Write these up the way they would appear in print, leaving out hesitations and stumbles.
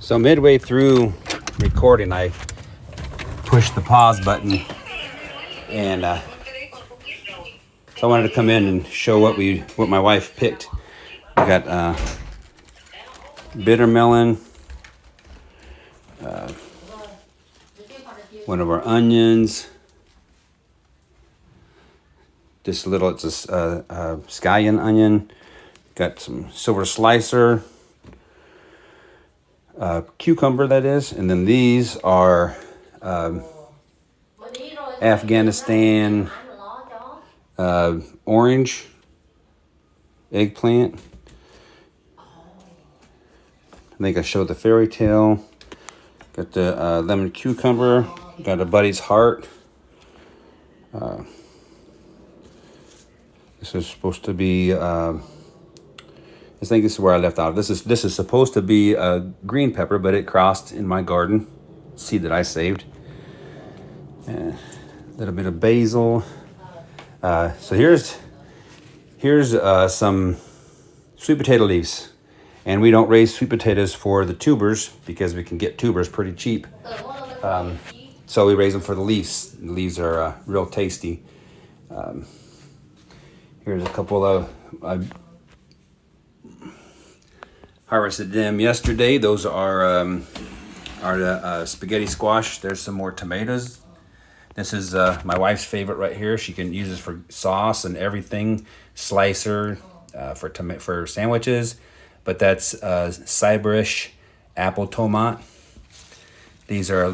So midway through recording, I pushed the pause button, and so I wanted to come in and show what my wife picked. We got bitter melon, one of our onions, it's a scallion onion, got some silver slicer, cucumber that is, and then these are Afghanistan orange, eggplant. I think I showed the fairy tale. Got the lemon cucumber. Got a buddy's heart. This is supposed to be. I think this is where I left off. This is supposed to be a green pepper, but it crossed in my garden. Seed that I saved. A little bit of basil. So here's some sweet potato leaves, and we don't raise sweet potatoes for the tubers because we can get tubers pretty cheap. So we raise them for the leaves. The leaves are real tasty. Here's a couple of I harvested them yesterday. Those are the spaghetti squash. There's some more tomatoes. This is my wife's favorite right here. She can use this for sauce and everything. Slicer for sandwiches. But that's Cyberish apple tomat. These are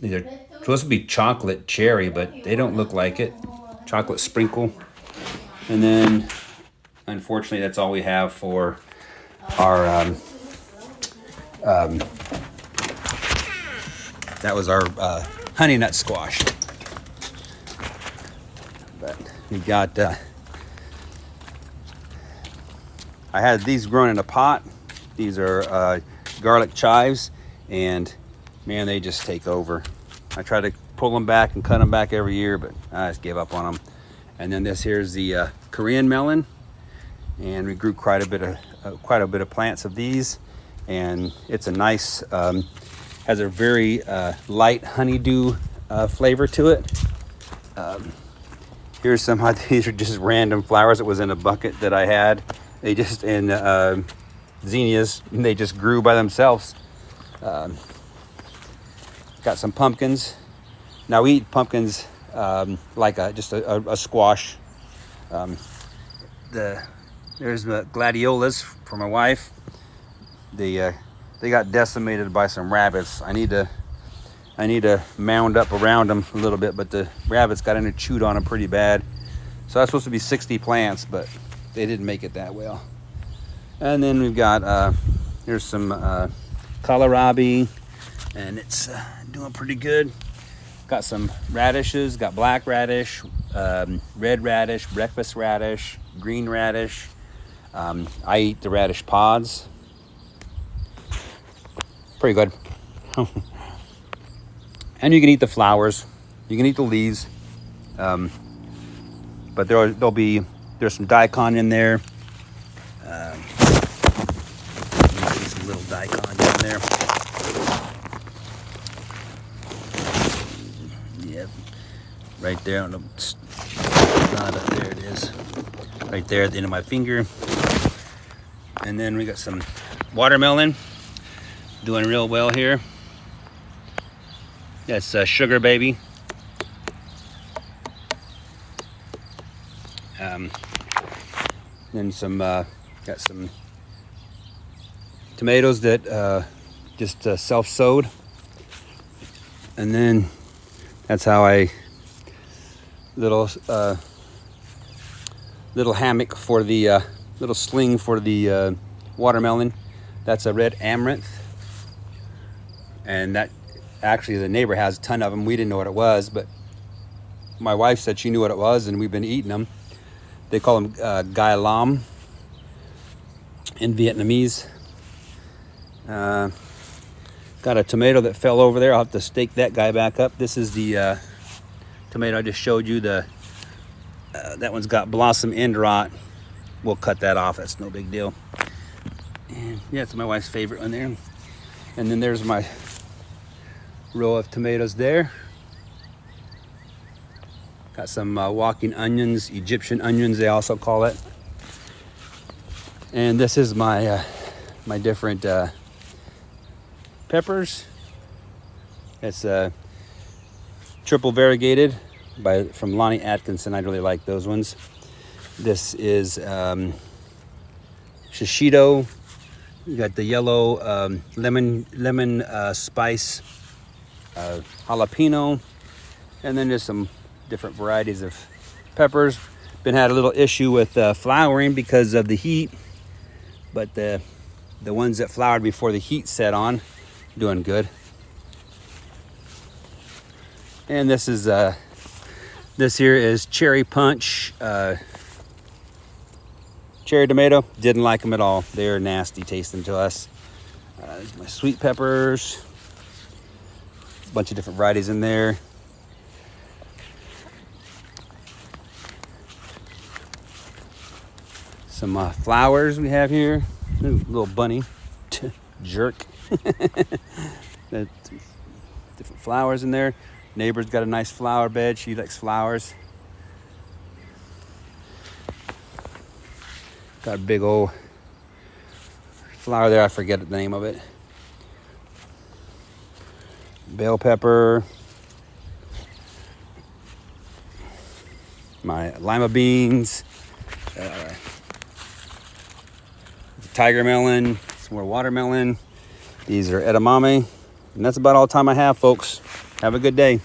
these are supposed to be chocolate cherry, but they don't look like it. Chocolate sprinkle. And then, unfortunately, that's all we have for our, that was our honey nut squash. But we got, I had these grown in a pot. These are garlic chives, and man, they just take over. I try to pull them back and cut them back every year, but I just gave up on them. And then this here's the Korean melon, and we grew quite a bit of plants of these, and it's a nice, has a very light honeydew flavor to it. Here's some. These are just random flowers that was in a bucket that I had. They just zinnias, and they just grew by themselves. Got some pumpkins. Now we eat pumpkins like just a squash. There's the gladiolas for my wife. They got decimated by some rabbits. I need to mound up around them a little bit, but the rabbits got in and chewed on them pretty bad. So that's supposed to be 60 plants, but they didn't make it that well. And then we've got here's some kohlrabi, and it's doing pretty good. Got some radishes, got black radish, red radish, breakfast radish, green radish. I eat the radish pods. Pretty good. And you can eat the flowers. You can eat the leaves. But there's some daikon in there. Some little daikon in there. Yep, right there. I don't know. There it is. Right there at the end of my finger. And then we got some watermelon. Doing real well here. That's Sugar Baby. Then got some tomatoes that just self-sowed. And then that's how little hammock for the little sling for the watermelon. That's a red amaranth, and that actually the neighbor has a ton of them. We didn't know what it was, but my wife said she knew what it was, and we've been eating them. They call them gai lam in Vietnamese. Got a tomato that fell over there. I'll have to stake that guy back up. This is the tomato I just showed you. That one's got blossom end rot. We'll cut that off. That's no big deal. And yeah, it's my wife's favorite one there. And then there's my row of tomatoes there. Got some walking onions, Egyptian onions they also call it. And this is my my different peppers. It's triple variegated from Lonnie Atkinson. I really like those ones. This is shishito. You got the yellow lemon spice, jalapeno, and then just some different varieties of peppers. Been had a little issue with flowering because of the heat, but the ones that flowered before the heat set on, doing good. And this is this here is cherry punch cherry tomato. Didn't like them at all. They're nasty tasting to us. There's my sweet peppers. A bunch of different varieties in there. Some flowers we have here. Ooh, little bunny jerk. Different flowers in there. Neighbor's got a nice flower bed. She likes flowers. Got a big old flower there. I forget the name of it. Bell pepper. My lima beans. Tiger melon. Some more watermelon. These are edamame. And that's about all the time I have, folks. Have a good day.